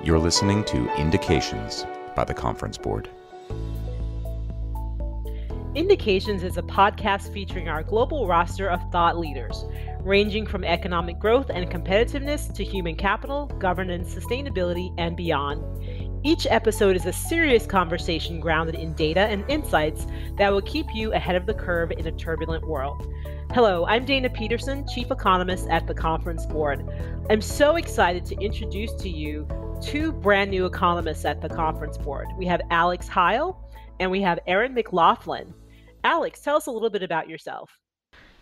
You're listening to Indications by the Conference Board. Indications is a podcast featuring our global roster of thought leaders, ranging from economic growth and competitiveness to human capital, governance, sustainability, and beyond. Each episode is a serious conversation grounded in data and insights that will keep you ahead of the curve in a turbulent world. Hello, I'm Dana Peterson, Chief Economist at the Conference Board. I'm so excited to introduce to you two brand new economists at the Conference Board. We have Heil and we have Erin McLaughlin. Alex, tell us a little bit about yourself.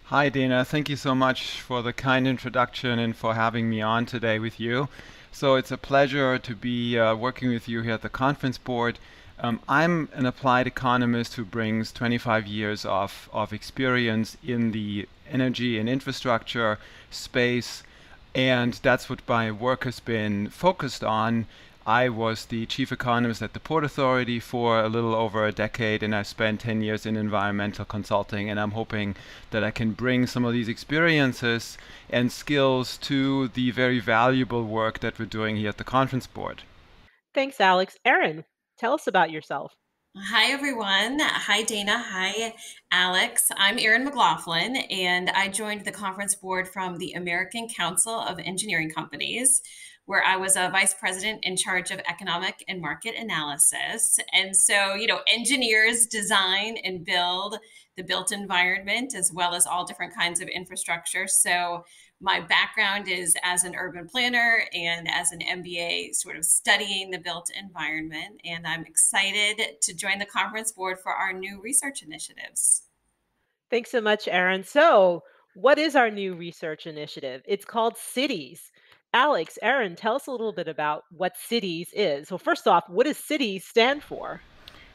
Hi, Dana. Thank you so much for the kind introduction and for having me on today with you. So it's a pleasure to be working with you here at the Conference Board. I'm an applied economist who brings 25 years of experience in the energy and infrastructure space, and that's what my work has been focused on. I was the chief economist at the Port Authority for a little over a decade, and I spent 10 years in environmental consulting, and I'm hoping that I can bring some of these experiences and skills to the very valuable work that we're doing here at the Conference Board. Thanks, Alex. Erin, tell us about yourself. Hi, everyone. Hi, Dana. Hi, Alex. I'm Erin McLaughlin, and I joined the Conference Board from the American Council of Engineering Companies, where I was a vice president in charge of economic and market analysis. And so, engineers design and build the built environment as well as all different kinds of infrastructure. So my background is as an urban planner and as an MBA, sort of studying the built environment. And I'm excited to join the Conference Board for our new research initiatives. Thanks so much, Erin. So, what is our new research initiative? It's called Cities. Alex, Erin, tell us a little bit about what Cities is. Well, first off, what does Cities stand for?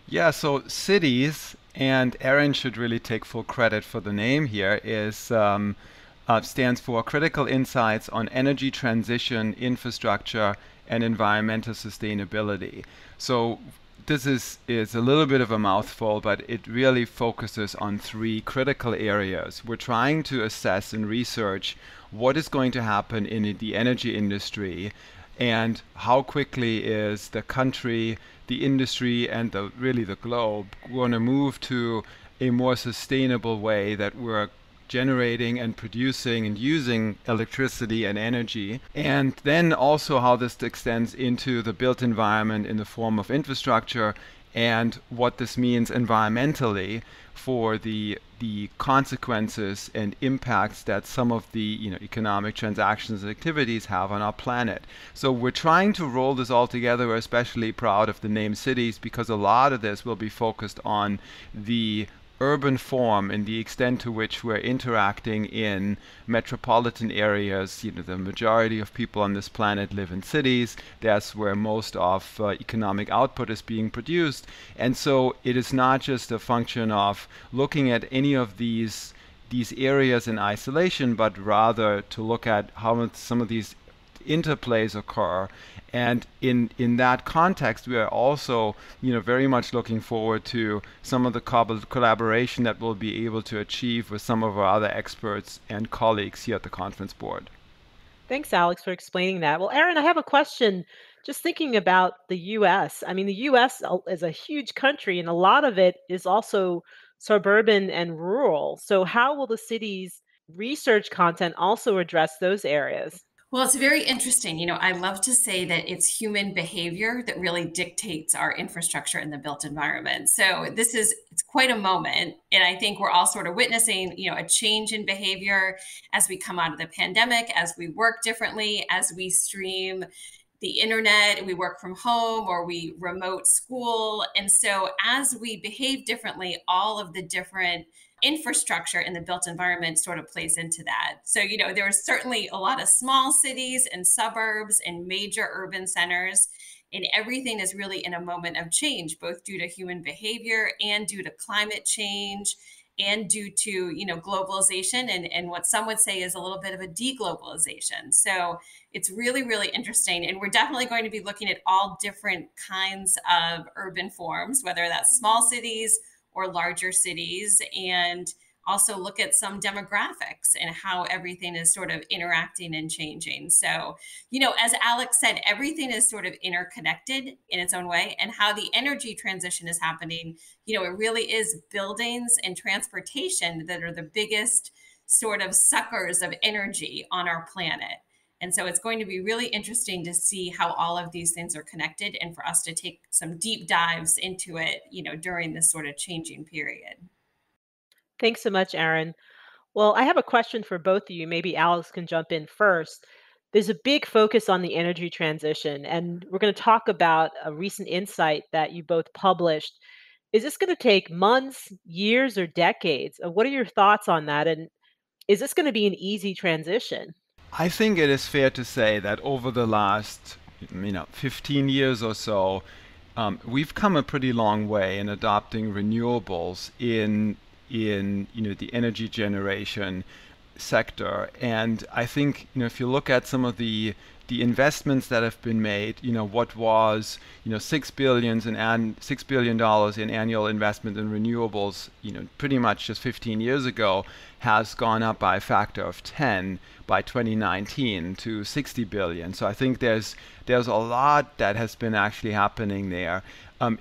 Yeah, so Cities, and Erin should really take full credit for the name here, stands for Critical Insights on Energy Transition, Infrastructure, and Environmental Sustainability. So this is a little bit of a mouthful, but it really focuses on three critical areas. We're trying to assess and research what is going to happen in the energy industry and how quickly is the country, the industry, and really the globe going to move to a more sustainable way that we're generating and producing and using electricity and energy, and then also how this extends into the built environment in the form of infrastructure and what this means environmentally for the consequences and impacts that some of the economic transactions and activities have on our planet. So we're trying to roll this all together. We're especially proud of the name Cities because a lot of this will be focused on the urban form and the extent to which we're interacting in metropolitan areas. The majority of people on this planet live in cities. That's where most of economic output is being produced. And so it is not just a function of looking at any of these areas in isolation, but rather to look at how some of these interplays occur. And in that context, we are also very much looking forward to some of the collaboration that we'll be able to achieve with some of our other experts and colleagues here at the Conference Board. Thanks, Alex, for explaining that. Well, Erin, I have a question. Just thinking about the U.S. I mean, the U.S. is a huge country, and a lot of it is also suburban and rural. So how will the city's research content also address those areas? Well, it's very interesting. I love to say that it's human behavior that really dictates our infrastructure in the built environment. So it's quite a moment. And I think we're all sort of witnessing, a change in behavior as we come out of the pandemic, as we work differently, as we stream the internet, we work from home or we remote school. And so as we behave differently, all of the different infrastructure in the built environment sort of plays into that. So, there are certainly a lot of small cities and suburbs and major urban centers, and everything is really in a moment of change, both due to human behavior and due to climate change and due to, globalization and what some would say is a little bit of a deglobalization. So it's really, really interesting. And we're definitely going to be looking at all different kinds of urban forms, whether that's small cities or larger cities. And also look at some demographics and how everything is sort of interacting and changing. So, as Alex said, everything is sort of interconnected in its own way, and how the energy transition is happening, it really is buildings and transportation that are the biggest sort of suckers of energy on our planet. And so it's going to be really interesting to see how all of these things are connected, and for us to take some deep dives into it, during this sort of changing period. Thanks so much, Erin. Well, I have a question for both of you. Maybe Alex can jump in first. There's a big focus on the energy transition, and we're going to talk about a recent insight that you both published. Is this going to take months, years, or decades? What are your thoughts on that? And is this going to be an easy transition? I think it is fair to say that over the last 15 years or so, we've come a pretty long way in adopting renewables in the energy generation sector. And I think if you look at some of the investments that have been made, what was $6 billion in annual investment in renewables, pretty much just 15 years ago, has gone up by a factor of 10 by 2019 to 60 billion. So I think there's a lot that has been actually happening there.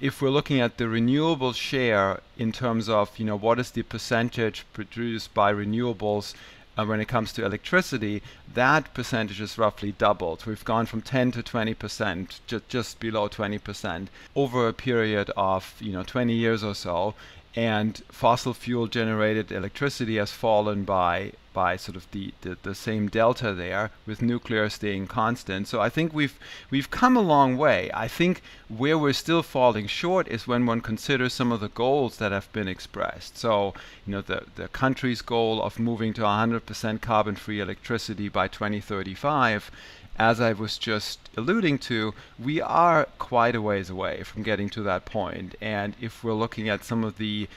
If we're looking at the renewable share in terms of what is the percentage produced by renewables when it comes to electricity, that percentage is roughly doubled. We've gone from 10 to 20%, just below 20%, over a period of 20 years or so. And fossil fuel generated electricity has fallen by sort of the same delta there, with nuclear staying constant. So I think we've come a long way. I think where we're still falling short is when one considers some of the goals that have been expressed. So the country's goal of moving to 100% carbon-free electricity by 2035. As I was just alluding to, we are quite a ways away from getting to that point. And if we're looking at some of the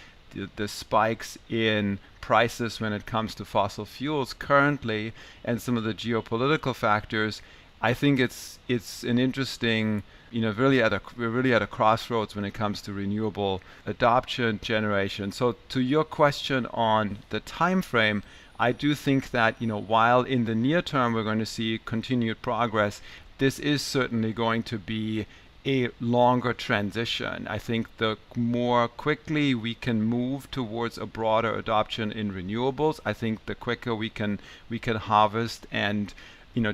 spikes in prices when it comes to fossil fuels currently, and some of the geopolitical factors, I think it's an interesting, we're really at a crossroads when it comes to renewable adoption generation. So to your question on the time frame, I do think that while in the near term we're going to see continued progress, this is certainly going to be a longer transition. I think the more quickly we can move towards a broader adoption in renewables, I think the quicker we can harvest and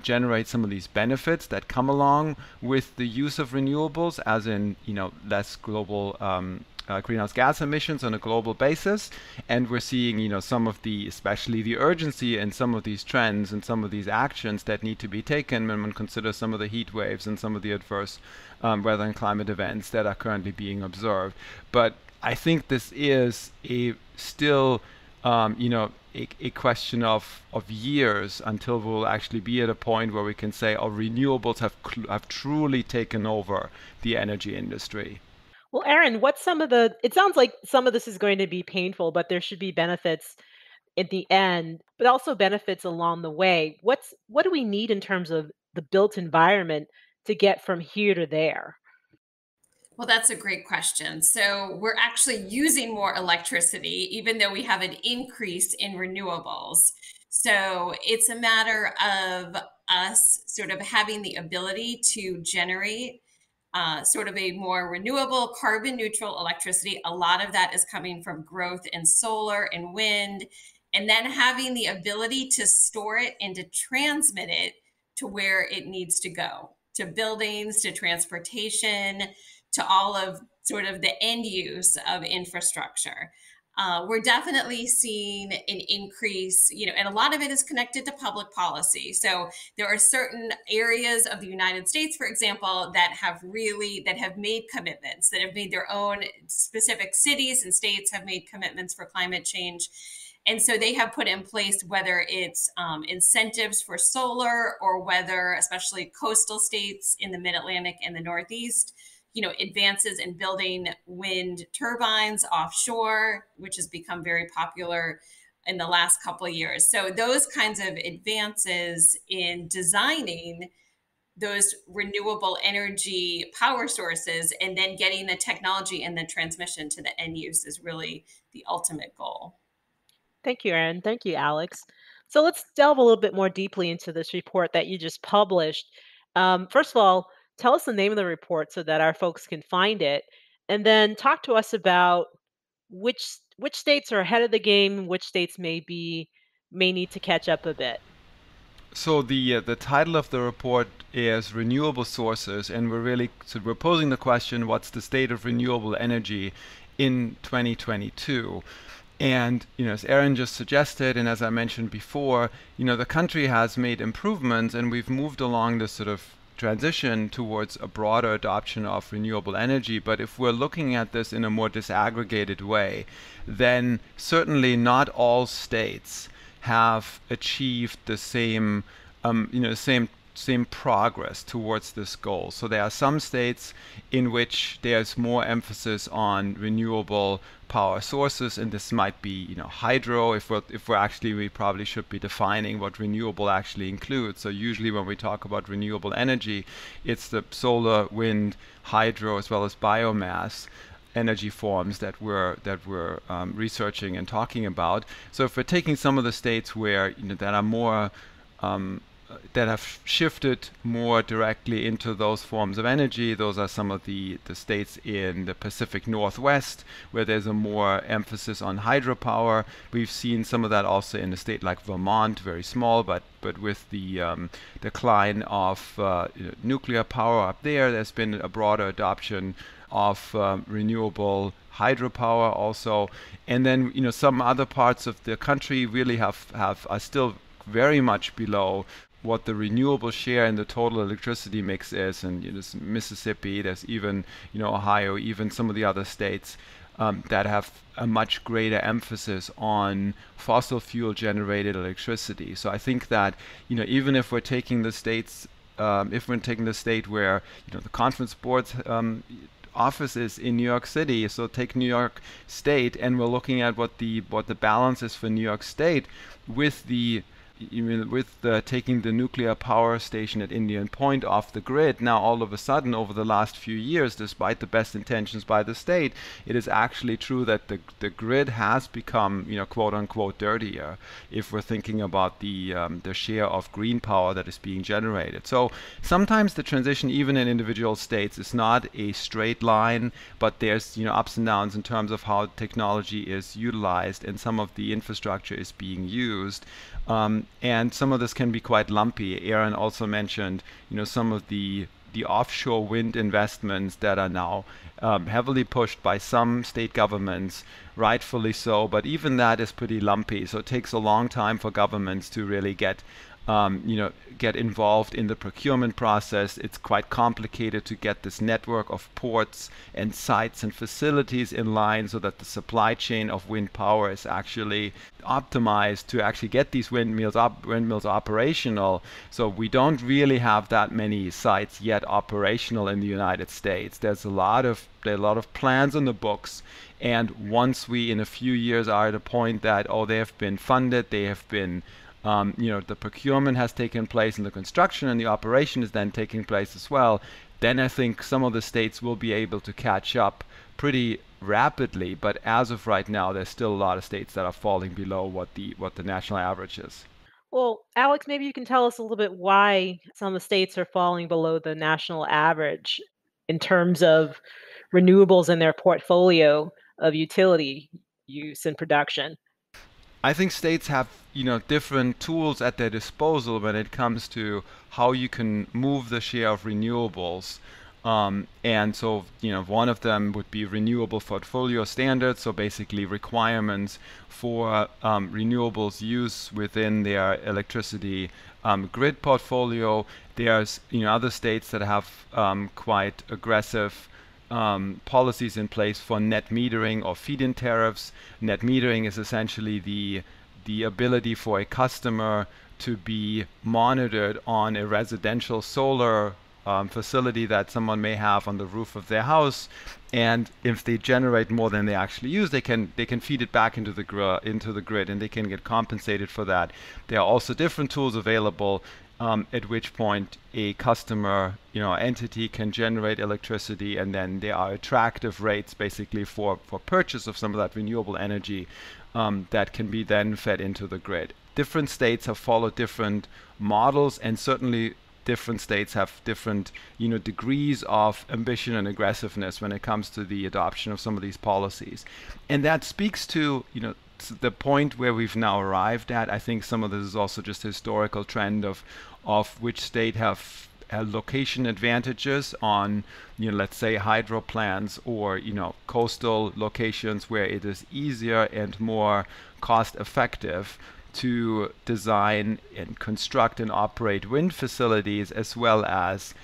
generate some of these benefits that come along with the use of renewables, as in less global greenhouse gas emissions on a global basis. And we're seeing some of especially the urgency in some of these trends and some of these actions that need to be taken when one considers some of the heat waves and some of the adverse weather and climate events that are currently being observed. But I think this is still a question of years until we'll actually be at a point where we can say, renewables have truly taken over the energy industry. Well, Erin, it sounds like some of this is going to be painful, but there should be benefits at the end, but also benefits along the way. What do we need in terms of the built environment to get from here to there? Well, that's a great question. So we're actually using more electricity, even though we have an increase in renewables. So it's a matter of us sort of having the ability to generate sort of a more renewable, carbon neutral electricity. A lot of that is coming from growth in solar and wind, and then having the ability to store it and to transmit it to where it needs to go, to buildings, to transportation, to all of sort of the end use of infrastructure. We're definitely seeing an increase, and a lot of it is connected to public policy. So there are certain areas of the United States, for example, that have made commitments, that have made their own specific cities and states have made commitments for climate change. And so they have put in place, whether it's incentives for solar, or whether, especially coastal states in the Mid-Atlantic and the Northeast, advances in building wind turbines offshore, which has become very popular in the last couple of years. So those kinds of advances in designing those renewable energy power sources and then getting the technology and the transmission to the end use is really the ultimate goal. Thank you, Erin. Thank you, Alex. So let's delve a little bit more deeply into this report that you just published. First of all, tell us the name of the report so that our folks can find it, and then talk to us about which states are ahead of the game, which states may need to catch up a bit. So the title of the report is Renewable Sources, and we're posing the question: what's the state of renewable energy in 2022? And as Erin just suggested, and as I mentioned before, the country has made improvements, and we've moved along this sort of transition towards a broader adoption of renewable energy. But if we're looking at this in a more disaggregated way, then certainly not all states have achieved the same progress towards this goal. So there are some states in which there's more emphasis on renewable power sources, and this might be hydro. We probably should be defining what renewable actually includes. So usually when we talk about renewable energy, it's the solar, wind, hydro, as well as biomass energy forms that we're researching and talking about. So if we're taking some of the states where that are more that have shifted more directly into those forms of energy, those are some of the states in the Pacific Northwest where there's a more emphasis on hydropower. We've seen some of that also in a state like Vermont, very small, but with the decline of nuclear power up there, there's been a broader adoption of renewable hydropower also. And then some other parts of the country really are still very much below what the renewable share in the total electricity mix is. And there's Mississippi, there's even Ohio, even some of the other states that have a much greater emphasis on fossil fuel generated electricity. So I think that even if we're taking the states, if we're taking the state where the conference board's office is in New York City, so take New York State, and we're looking at what the balance is for New York State with taking the nuclear power station at Indian Point off the grid. Now all of a sudden, over the last few years, despite the best intentions by the state, it is actually true that the grid has become quote unquote dirtier if we're thinking about the share of green power that is being generated. So sometimes the transition even in individual states is not a straight line, but there's ups and downs in terms of how technology is utilized and some of the infrastructure is being used. And some of this can be quite lumpy. Erin also mentioned, some of the offshore wind investments that are now heavily pushed by some state governments, rightfully so, but even that is pretty lumpy. So it takes a long time for governments to really get involved in the procurement process. It's quite complicated to get this network of ports and sites and facilities in line so that the supply chain of wind power is actually optimized to actually get these windmills operational. So we don't really have that many sites yet operational in the United States. There are a lot of plans in the books, and once we in a few years are at a point that they have been funded, they have been the procurement has taken place and the construction and the operation is then taking place as well, then I think some of the states will be able to catch up pretty rapidly. But as of right now, there's still a lot of states that are falling below what the national average is. Well, Alex, maybe you can tell us a little bit why some of the states are falling below the national average in terms of renewables in their portfolio of utility use and production. I think states have, different tools at their disposal when it comes to how you can move the share of renewables. And so, one of them would be renewable portfolio standards, so basically requirements for renewables use within their electricity grid portfolio. There's, other states that have quite aggressive policies in place for net metering or feed-in tariffs. Net metering is essentially the ability for a customer to be monitored on a residential solar facility that someone may have on the roof of their house, and if they generate more than they actually use, they can feed it back into the grid, and they can get compensated for that. There are also different tools available at which point a customer, entity can generate electricity, and then there are attractive rates basically for purchase of some of that renewable energy that can be then fed into the grid. Different states have followed different models, and certainly different states have different, degrees of ambition and aggressiveness when it comes to the adoption of some of these policies. And that speaks to, the point where we've now arrived at. I think some of this is also just a historical trend of which state have location advantages on, let's say hydro plants, or, coastal locations where it is easier and more cost effective to design and construct and operate wind facilities, as well as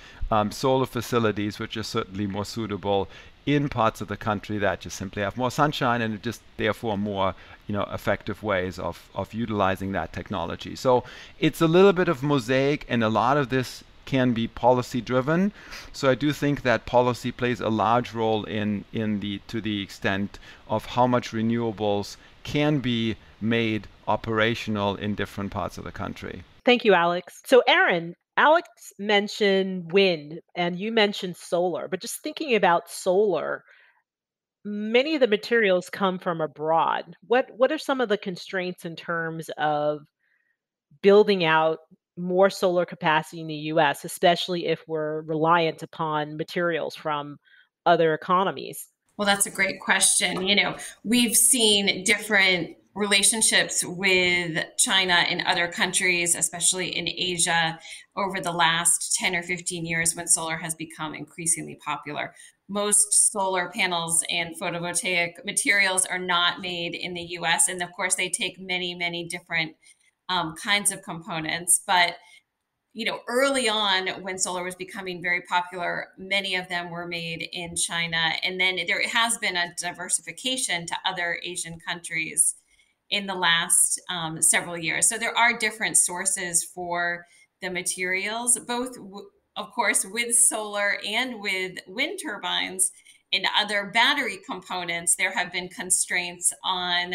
solar facilities, which are certainly more suitable in parts of the country that just simply have more sunshine, and just therefore more effective ways of utilizing that technology. So it's a little bit of mosaic, and a lot of this can be policy driven. So I do think that policy plays a large role to the extent of how much renewables can be made operational in different parts of the country. Thank you, Alex. So, Erin, Alex mentioned wind and you mentioned solar, but just thinking about solar, many of the materials come from abroad. What are some of the constraints in terms of building out more solar capacity in the US, especially if we're reliant upon materials from other economies? Well, that's a great question. We've seen different relationships with China and other countries, especially in Asia, over the last 10 or 15 years when solar has become increasingly popular. Most solar panels and photovoltaic materials are not made in the US. And of course, they take many, many different kinds of components. But early on when solar was becoming very popular, many of them were made in China. And then there has been a diversification to other Asian countries in the last several years. So there are different sources for the materials, both, of course, with solar and with wind turbines and other battery components. There have been constraints on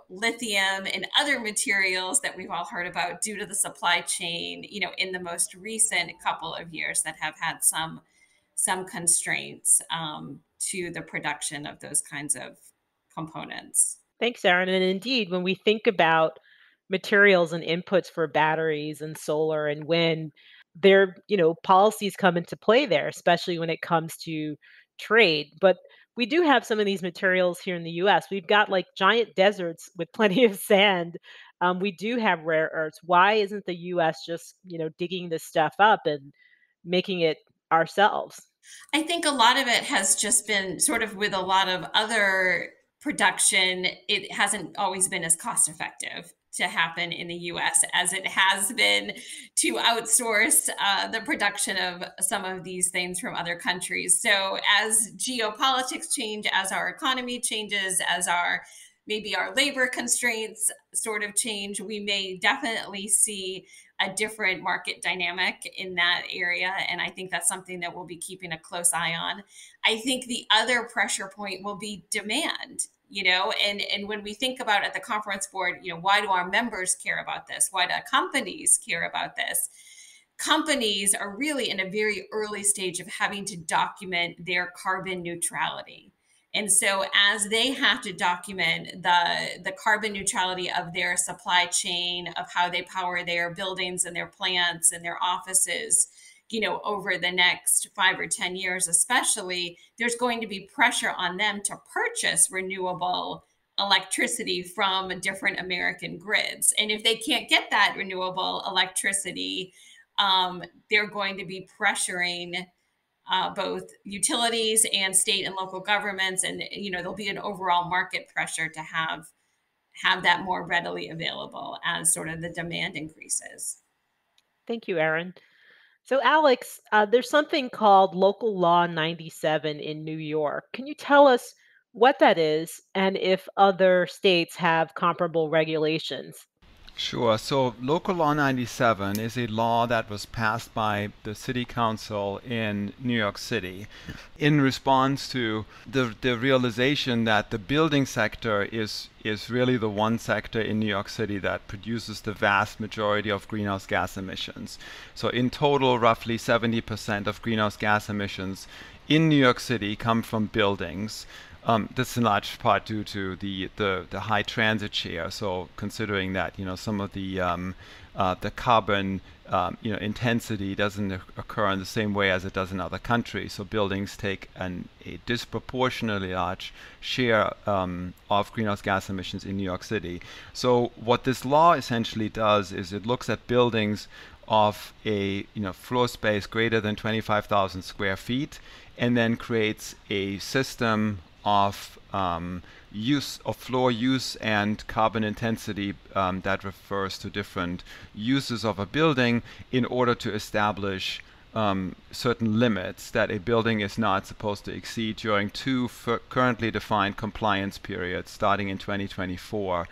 lithium and other materials that we've all heard about due to the supply chain, in the most recent couple of years that have had some constraints to the production of those kinds of components. Thanks, Erin. And indeed, when we think about materials and inputs for batteries and solar and wind, policies come into play there, especially when it comes to trade. But we do have some of these materials here in the US. We've got like giant deserts with plenty of sand. We do have rare earths. Why isn't the US just, digging this stuff up and making it ourselves? I think a lot of it has just been sort of with a lot of other production, it hasn't always been as cost effective to happen in the US as it has been to outsource the production of some of these things from other countries. So as geopolitics change, as our economy changes, as maybe our labor constraints sort of change, we may definitely see a different market dynamic in that area. And I think that's something that we'll be keeping a close eye on. I think the other pressure point will be demand, and when we think about at the conference board, why do our members care about this? Why do companies care about this? Companies are really in a very early stage of having to document their carbon neutrality. And so as they have to document the carbon neutrality of their supply chain, of how they power their buildings and their plants and their offices, over the next 5 or 10 years, especially, there's going to be pressure on them to purchase renewable electricity from different American grids. And if they can't get that renewable electricity, they're going to be pressuring both utilities and state and local governments, and there'll be an overall market pressure to have that more readily available as sort of the demand increases. Thank you, Erin. So, Alex, there's something called Local Law 97 in New York. Can you tell us what that is and if other states have comparable regulations? Sure. So Local Law 97 is a law that was passed by the City Council in New York City in response to the realization that the building sector is really the one sector in New York City that produces the vast majority of greenhouse gas emissions. So in total, roughly 70% of greenhouse gas emissions in New York City come from buildings. This is in large part due to the high transit share. So considering that some of the carbon intensity doesn't occur in the same way as it does in other countries. So buildings take a disproportionately large share of greenhouse gas emissions in New York City. So what this law essentially does is it looks at buildings of a floor space greater than 25,000 square feet, and then creates a system of floor use and carbon intensity that refers to different uses of a building in order to establish certain limits that a building is not supposed to exceed during two currently defined compliance periods starting in 2024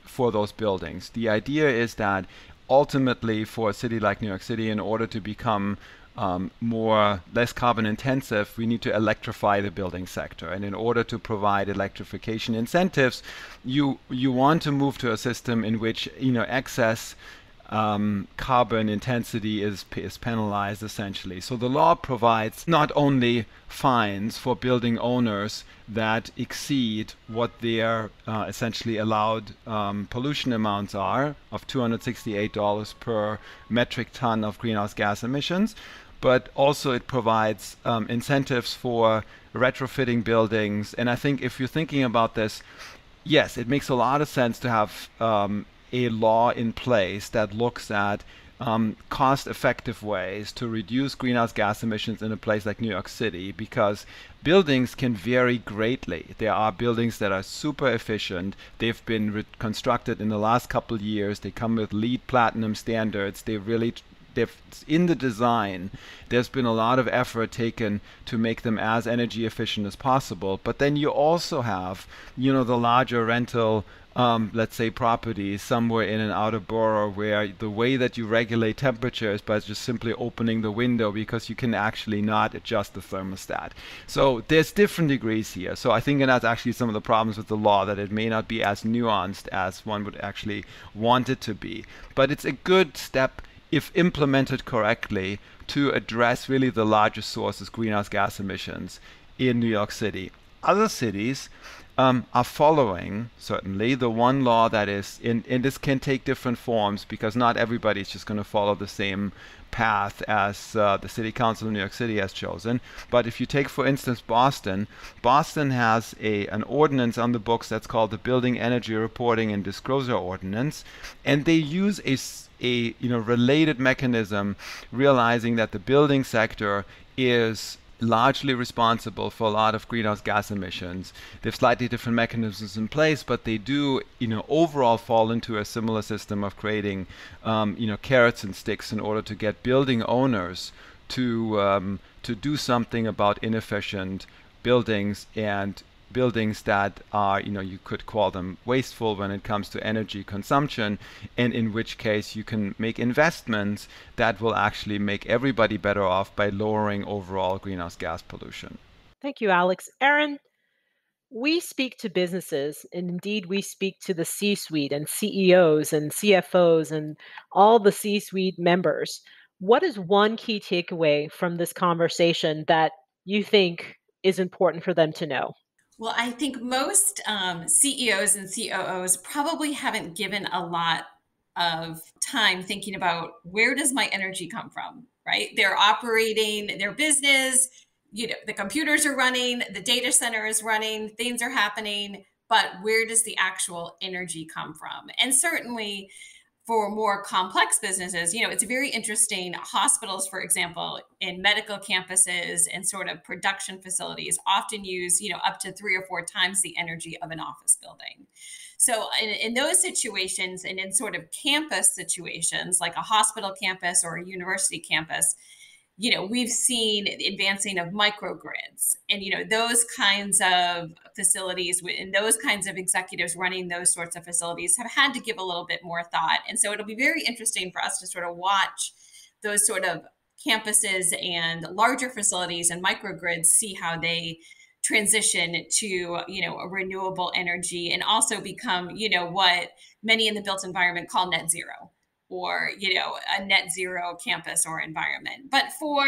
for those buildings. The idea is that ultimately for a city like New York City, in order to become less carbon intensive, we need to electrify the building sector. And in order to provide electrification incentives, you want to move to a system in which excess carbon intensity is penalized essentially. So the law provides not only fines for building owners that exceed what their essentially allowed pollution amounts are of $268 per metric ton of greenhouse gas emissions, but also it provides incentives for retrofitting buildings. And I think if you're thinking about this, yes, it makes a lot of sense to have a law in place that looks at cost-effective ways to reduce greenhouse gas emissions in a place like New York City, because buildings can vary greatly. There are buildings that are super efficient. They've been constructed in the last couple of years. They come with LEED Platinum standards. In the design, there's been a lot of effort taken to make them as energy efficient as possible. But then you also have, the larger rental, let's say, properties somewhere in an outer borough where the way that you regulate temperature is by just simply opening the window, because you can actually not adjust the thermostat. So there's different degrees here. So I think that's actually some of the problems with the law, that it may not be as nuanced as one would actually want it to be. But it's a good step, if implemented correctly, to address really the largest sources greenhouse gas emissions in New York City. Other cities are following, certainly, the one law that is, and this can take different forms because not everybody is just going to follow the same path as the City Council of New York City has chosen. But if you take, for instance, Boston has an ordinance on the books that's called the Building Energy Reporting and Disclosure Ordinance, and they use a related mechanism, realizing that the building sector is largely responsible for a lot of greenhouse gas emissions. They have slightly different mechanisms in place, but they do, overall fall into a similar system of creating, carrots and sticks in order to get building owners to do something about inefficient buildings, and buildings that are, you could call them wasteful when it comes to energy consumption, and in which case you can make investments that will actually make everybody better off by lowering overall greenhouse gas pollution. Thank you, Alex. Erin, we speak to businesses, and indeed we speak to the C-suite and CEOs and CFOs and all the C-suite members. What is one key takeaway from this conversation that you think is important for them to know? Well, I think most CEOs and COOs probably haven't given a lot of time thinking about, where does my energy come from, right? They're operating their business, the computers are running, the data center is running, things are happening, but where does the actual energy come from? And certainly for more complex businesses, it's very interesting. Hospitals, for example, in medical campuses and sort of production facilities often use, up to 3 or 4 times the energy of an office building. So in those situations, and in sort of campus situations, like a hospital campus or a university campus, we've seen advancing of microgrids and, those kinds of facilities and those kinds of executives running those sorts of facilities have had to give a little bit more thought. And so it'll be very interesting for us to sort of watch those sort of campuses and larger facilities and microgrids, see how they transition to, a renewable energy and also become, what many in the built environment call net zero, or, a net zero campus or environment. But for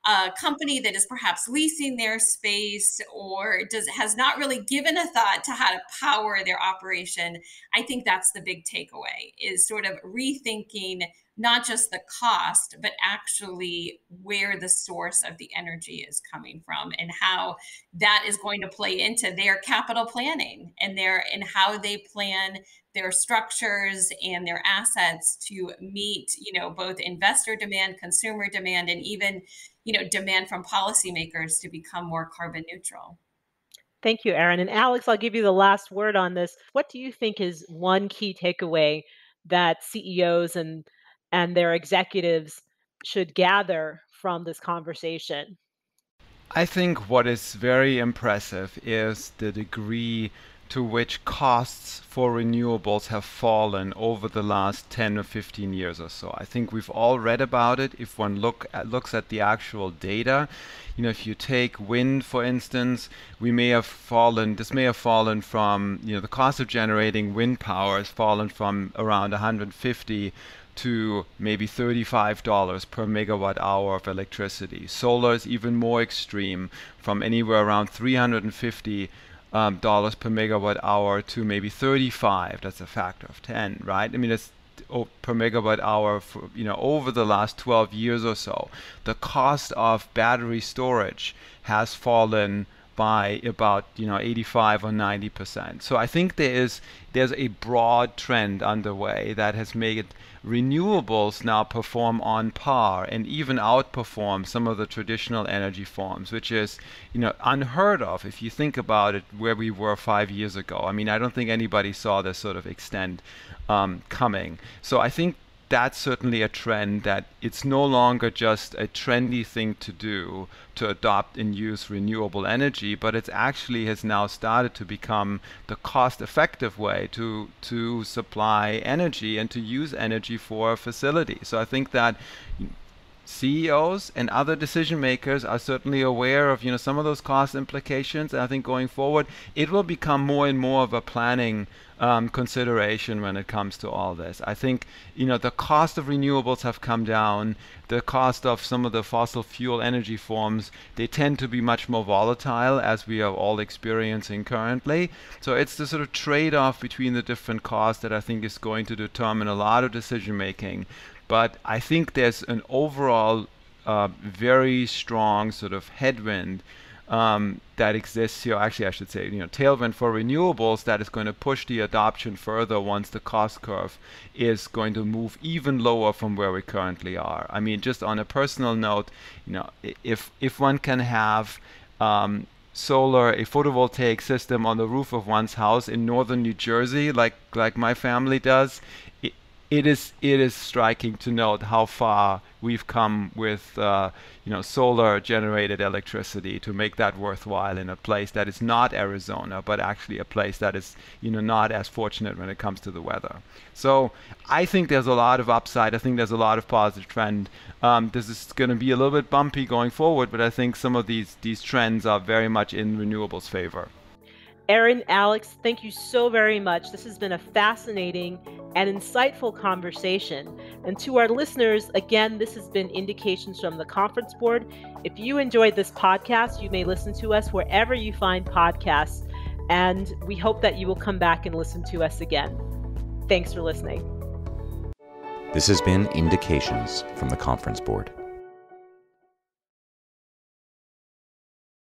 a company that is perhaps leasing their space or has not really given a thought to how to power their operation, I think that's the big takeaway, is sort of rethinking not just the cost, but actually where the source of the energy is coming from and how that is going to play into their capital planning and how they plan their structures and their assets to meet, both investor demand, consumer demand, and even, demand from policymakers to become more carbon neutral. Thank you, Erin. And Alex, I'll give you the last word on this. What do you think is one key takeaway that CEOs and their executives should gather from this conversation? I think what is very impressive is the degree to which costs for renewables have fallen over the last 10 or 15 years or so. I think we've all read about it. If one looks at the actual data, if you take wind, for instance, this may have fallen from, the cost of generating wind power has fallen from around 150 to maybe $35 per megawatt hour of electricity. Solar is even more extreme, from anywhere around $350 per megawatt hour to maybe 35. That's a factor of 10, right? I mean, it's per megawatt hour for, over the last 12 years or so. The cost of battery storage has fallen by about 85 or 90%. So I think there's a broad trend underway that has made renewables now perform on par and even outperform some of the traditional energy forms, which is unheard of if you think about it, where we were 5 years ago. I mean, I don't think anybody saw this sort of extent coming. So I think that's certainly a trend, that it's no longer just a trendy thing to do to adopt and use renewable energy, but it actually has now started to become the cost-effective way to supply energy and to use energy for a facility. So I think that CEOs and other decision makers are certainly aware of some of those cost implications, and I think going forward it will become more and more of a planning consideration when it comes to all this. I think the cost of renewables have come down. The cost of some of the fossil fuel energy forms, they tend to be much more volatile, as we are all experiencing currently. So it's the sort of trade-off between the different costs that I think is going to determine a lot of decision making. But I think there's an overall very strong sort of headwind that exists here. Actually, I should say, tailwind for renewables that is going to push the adoption further once the cost curve is going to move even lower from where we currently are. I mean, just on a personal note, if one can have solar, a photovoltaic system on the roof of one's house in northern New Jersey, like my family does, it is striking to note how far we've come with solar generated electricity to make that worthwhile in a place that is not Arizona, but actually a place that is not as fortunate when it comes to the weather. So I think there's a lot of upside. I think there's a lot of positive trend. This is going to be a little bit bumpy going forward, but I think some of these trends are very much in renewables' favor. Erin, Alex, thank you so very much. This has been a fascinating and insightful conversation. And to our listeners, again, this has been Indications from the Conference Board. If you enjoyed this podcast, you may listen to us wherever you find podcasts. And we hope that you will come back and listen to us again. Thanks for listening. This has been Indications from the Conference Board.